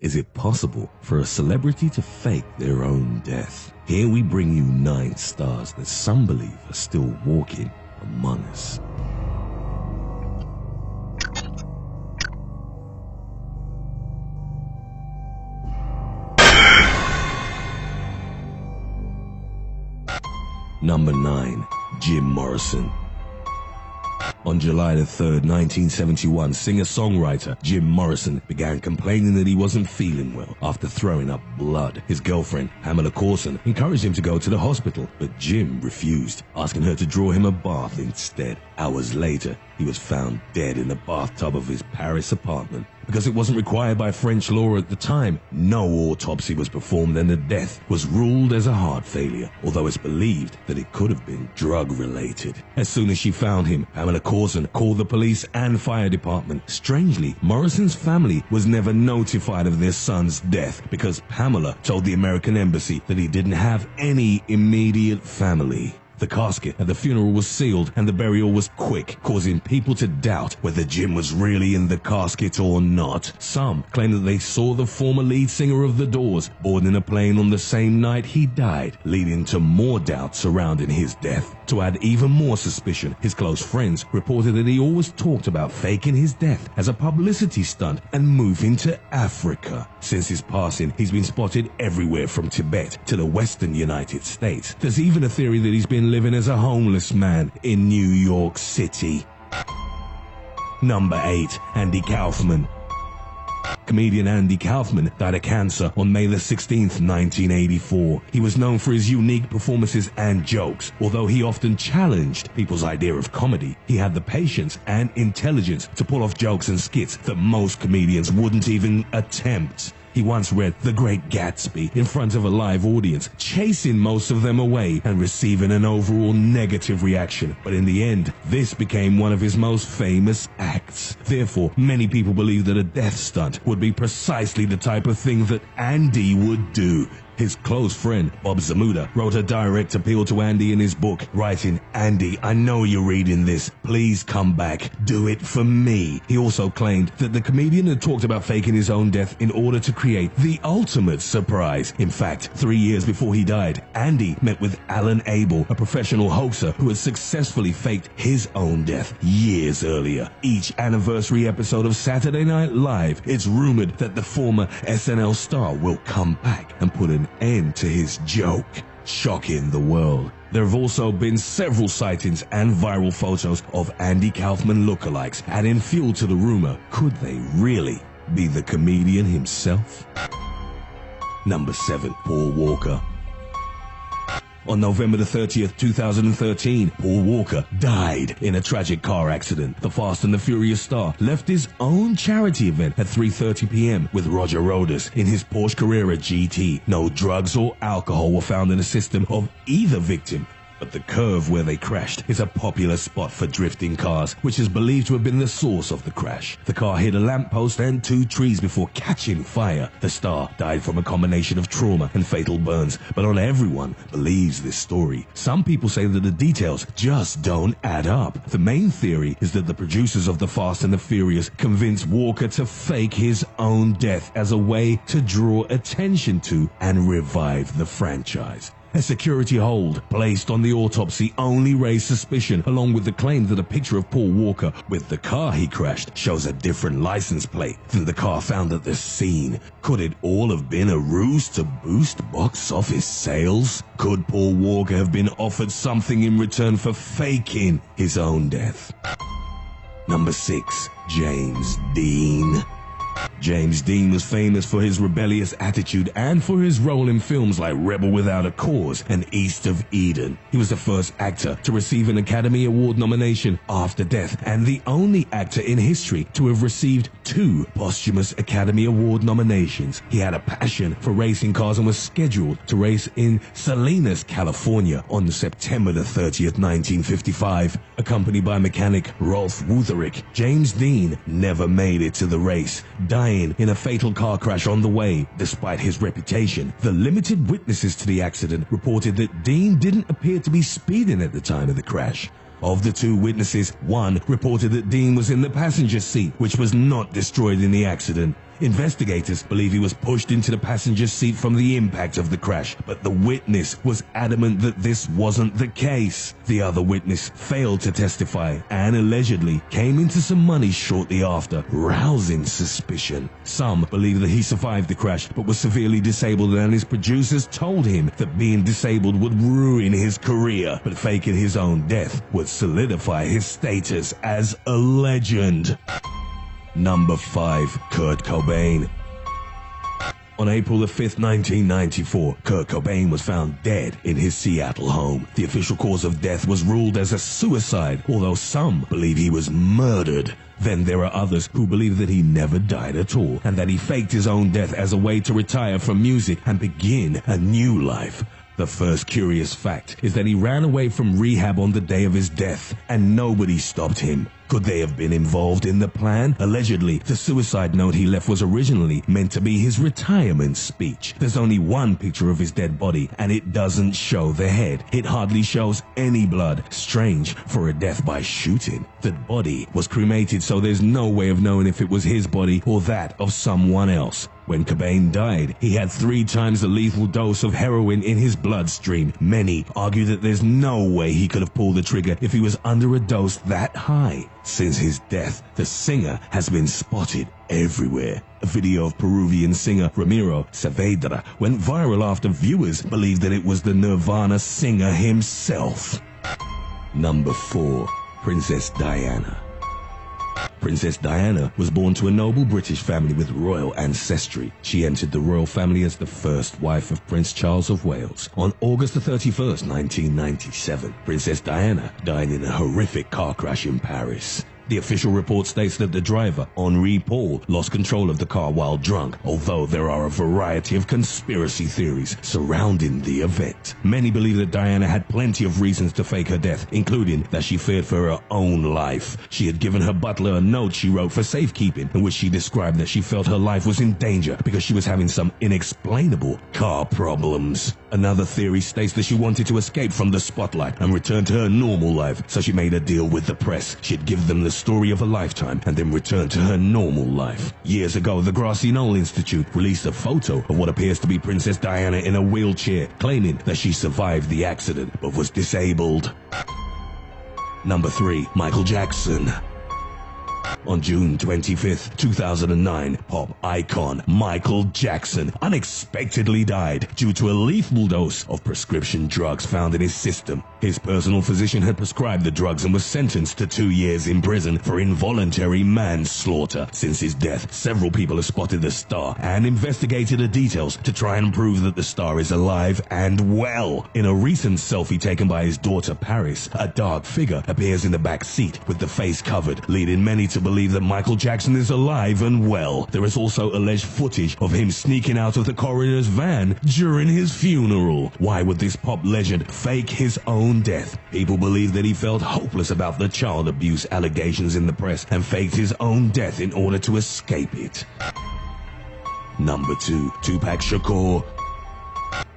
Is it possible for a celebrity to fake their own death? Here we bring you 9 stars that some believe are still walking among us. Number 9. Jim Morrison. On July 3rd, 1971, singer-songwriter Jim Morrison began complaining that he wasn't feeling well after throwing up blood. His girlfriend, Pamela Courson, encouraged him to go to the hospital, but Jim refused, asking her to draw him a bath instead. Hours later, he was found dead in the bathtub of his Paris apartment. Because it wasn't required by French law at the time, no autopsy was performed and the death was ruled as a heart failure, although it's believed that it could have been drug-related. As soon as she found him, Pamela Courson called the police and fire department. Strangely, Morrison's family was never notified of their son's death because Pamela told the American embassy that he didn't have any immediate family. The casket at the funeral was sealed and the burial was quick, causing people to doubt whether Jim was really in the casket or not. Some claim that they saw the former lead singer of The Doors boarding a plane on the same night he died, leading to more doubt surrounding his death. To add even more suspicion, his close friends reported that he always talked about faking his death as a publicity stunt and moving to Africa. Since his passing, he's been spotted everywhere from Tibet to the western United States. There's even a theory that he's been living as a homeless man in New York City. Number 8. Andy Kaufman. Comedian Andy Kaufman died of cancer on May 16th, 1984. He was known for his unique performances and jokes. Although he often challenged people's idea of comedy, he had the patience and intelligence to pull off jokes and skits that most comedians wouldn't even attempt. He once read The Great Gatsby in front of a live audience, chasing most of them away and receiving an overall negative reaction. But in the end, this became one of his most famous acts. Therefore, many people believe that a death stunt would be precisely the type of thing that Andy would do. His close friend, Bob Zamuda, wrote a direct appeal to Andy in his book, writing, "Andy, I know you're reading this. Please come back. Do it for me." He also claimed that the comedian had talked about faking his own death in order to create the ultimate surprise. In fact, 3 years before he died, Andy met with Alan Abel, a professional hoaxer who had successfully faked his own death years earlier. Each anniversary episode of Saturday Night Live, it's rumored that the former SNL star will come back and put an end to his joke, shocking the world. There have also been several sightings and viral photos of Andy Kaufman lookalikes, adding fuel to the rumor. Could they really be the comedian himself? Number 7. Paul Walker. On November 30th, 2013, Paul Walker died in a tragic car accident. The Fast and the Furious star left his own charity event at 3:30 p.m. with Roger Rodas in his Porsche Carrera GT. No drugs or alcohol were found in the system of either victim. But the curve where they crashed is a popular spot for drifting cars, which is believed to have been the source of the crash. The car hit a lamppost and 2 trees before catching fire. The star died from a combination of trauma and fatal burns, but not everyone believes this story. Some people say that the details just don't add up. The main theory is that the producers of The Fast and the Furious convinced Walker to fake his own death as a way to draw attention to and revive the franchise. A security hold placed on the autopsy only raised suspicion, along with the claim that a picture of Paul Walker with the car he crashed shows a different license plate than the car found at the scene. Could it all have been a ruse to boost box office sales? Could Paul Walker have been offered something in return for faking his own death? Number 6. James Dean. James Dean was famous for his rebellious attitude and for his role in films like Rebel Without a Cause and East of Eden. He was the first actor to receive an Academy Award nomination after death and the only actor in history to have received 2 posthumous Academy Award nominations. He had a passion for racing cars and was scheduled to race in Salinas, California on September 30th, 1955. Accompanied by mechanic Rolf Wutherick, James Dean never made it to the race, dying in a fatal car crash on the way. Despite his reputation, the limited witnesses to the accident reported that Dean didn't appear to be speeding at the time of the crash. Of the 2 witnesses, one reported that Dean was in the passenger seat, which was not destroyed in the accident. Investigators believe he was pushed into the passenger seat from the impact of the crash, but the witness was adamant that this wasn't the case. The other witness failed to testify and allegedly came into some money shortly after, rousing suspicion. Some believe that he survived the crash but was severely disabled, and his producers told him that being disabled would ruin his career, but faking his own death would solidify his status as a legend. Number 5. Kurt Cobain. On April the 5th, 1994, Kurt Cobain was found dead in his Seattle home. The official cause of death was ruled as a suicide, although some believe he was murdered. Then there are others who believe that he never died at all, and that he faked his own death as a way to retire from music and begin a new life. The first curious fact is that he ran away from rehab on the day of his death, and nobody stopped him. Could they have been involved in the plan? Allegedly, the suicide note he left was originally meant to be his retirement speech. There's only one picture of his dead body, and it doesn't show the head. It hardly shows any blood. Strange for a death by shooting. The body was cremated, so there's no way of knowing if it was his body or that of someone else. When Cobain died, he had 3 times the lethal dose of heroin in his bloodstream. Many argue that there's no way he could have pulled the trigger if he was under a dose that high. Since his death, the singer has been spotted everywhere. A video of Peruvian singer Ramiro Saavedra went viral after viewers believed that it was the Nirvana singer himself. Number 4. Princess Diana. Princess Diana was born to a noble British family with royal ancestry. She entered the royal family as the first wife of Prince Charles of Wales. On August 31st, 1997, Princess Diana died in a horrific car crash in Paris. The official report states that the driver, Henri Paul, lost control of the car while drunk, although there are a variety of conspiracy theories surrounding the event. Many believe that Diana had plenty of reasons to fake her death, including that she feared for her own life. She had given her butler a note she wrote for safekeeping, in which she described that she felt her life was in danger because she was having some inexplainable car problems. Another theory states that she wanted to escape from the spotlight and return to her normal life, so she made a deal with the press. She'd give them the story of a lifetime and then return to her normal life. Years ago, the Grassy Knoll Institute released a photo of what appears to be Princess Diana in a wheelchair, claiming that she survived the accident but was disabled. Number 3. Michael Jackson. On June 25th, 2009, pop icon Michael Jackson unexpectedly died due to a lethal dose of prescription drugs found in his system. His personal physician had prescribed the drugs and was sentenced to 2 years in prison for involuntary manslaughter. Since his death, several people have spotted the star and investigated the details to try and prove that the star is alive and well. In a recent selfie taken by his daughter Paris, a dark figure appears in the back seat with the face covered, leading many to believe that Michael Jackson is alive and well. There is also alleged footage of him sneaking out of the coroner's van during his funeral. Why would this pop legend fake his own death? People believe that he felt hopeless about the child abuse allegations in the press and faked his own death in order to escape it. Number 2. Tupac Shakur.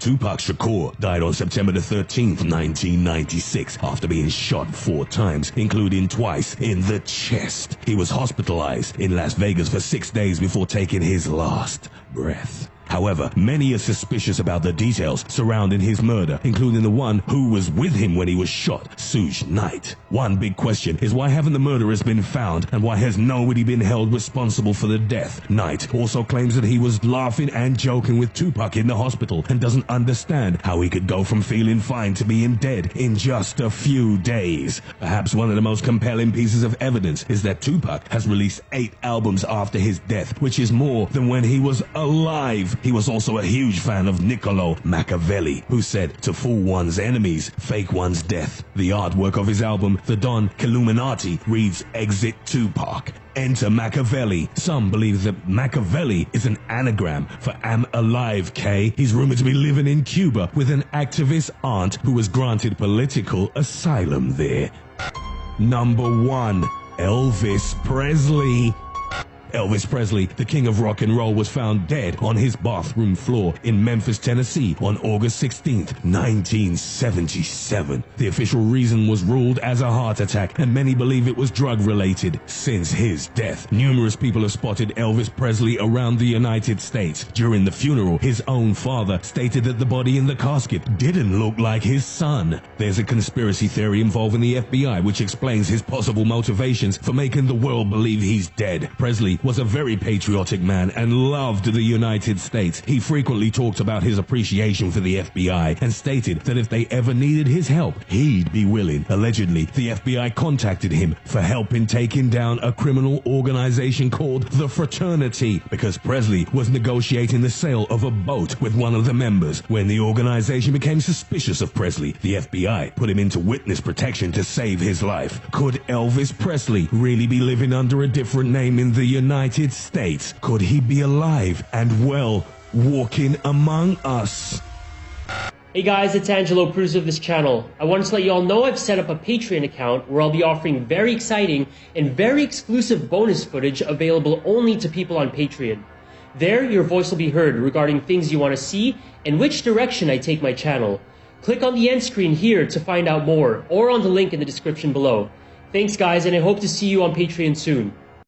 Tupac Shakur died on September 13th, 1996, after being shot 4 times, including twice in the chest. He was hospitalized in Las Vegas for 6 days before taking his last breath. However, many are suspicious about the details surrounding his murder, including the one who was with him when he was shot, Suge Knight. One big question is, why haven't the murderers been found, and why has nobody been held responsible for the death? Knight also claims that he was laughing and joking with Tupac in the hospital and doesn't understand how he could go from feeling fine to being dead in just a few days. Perhaps one of the most compelling pieces of evidence is that Tupac has released 8 albums after his death, which is more than when he was alive. He was also a huge fan of Niccolo Machiavelli, who said to fool one's enemies, fake one's death. The artwork of his album, The Don Killuminati, reads Exit Tupac, Enter Machiavelli. Some believe that Machiavelli is an anagram for Am Alive K. He's rumored to be living in Cuba with an activist aunt who was granted political asylum there. Number 1. Elvis Presley. Elvis Presley, the king of rock and roll, was found dead on his bathroom floor in Memphis, Tennessee on August 16th, 1977. The official reason was ruled as a heart attack, and many believe it was drug-related. Since his death, numerous people have spotted Elvis Presley around the United States. During the funeral, his own father stated that the body in the casket didn't look like his son. There's a conspiracy theory involving the FBI which explains his possible motivations for making the world believe he's dead. Presley was a very patriotic man and loved the United States. He frequently talked about his appreciation for the FBI and stated that if they ever needed his help, he'd be willing. Allegedly, the FBI contacted him for help in taking down a criminal organization called the Fraternity because Presley was negotiating the sale of a boat with one of the members. When the organization became suspicious of Presley, the FBI put him into witness protection to save his life. Could Elvis Presley really be living under a different name in the United States? Could he be alive and well, walking among us? Hey guys, it's Angelo, producer of this channel. I wanted to let you all know I've set up a Patreon account where I'll be offering very exciting and very exclusive bonus footage available only to people on Patreon. There, your voice will be heard regarding things you want to see and which direction I take my channel. Click on the end screen here to find out more, or on the link in the description below. Thanks guys, and I hope to see you on Patreon soon.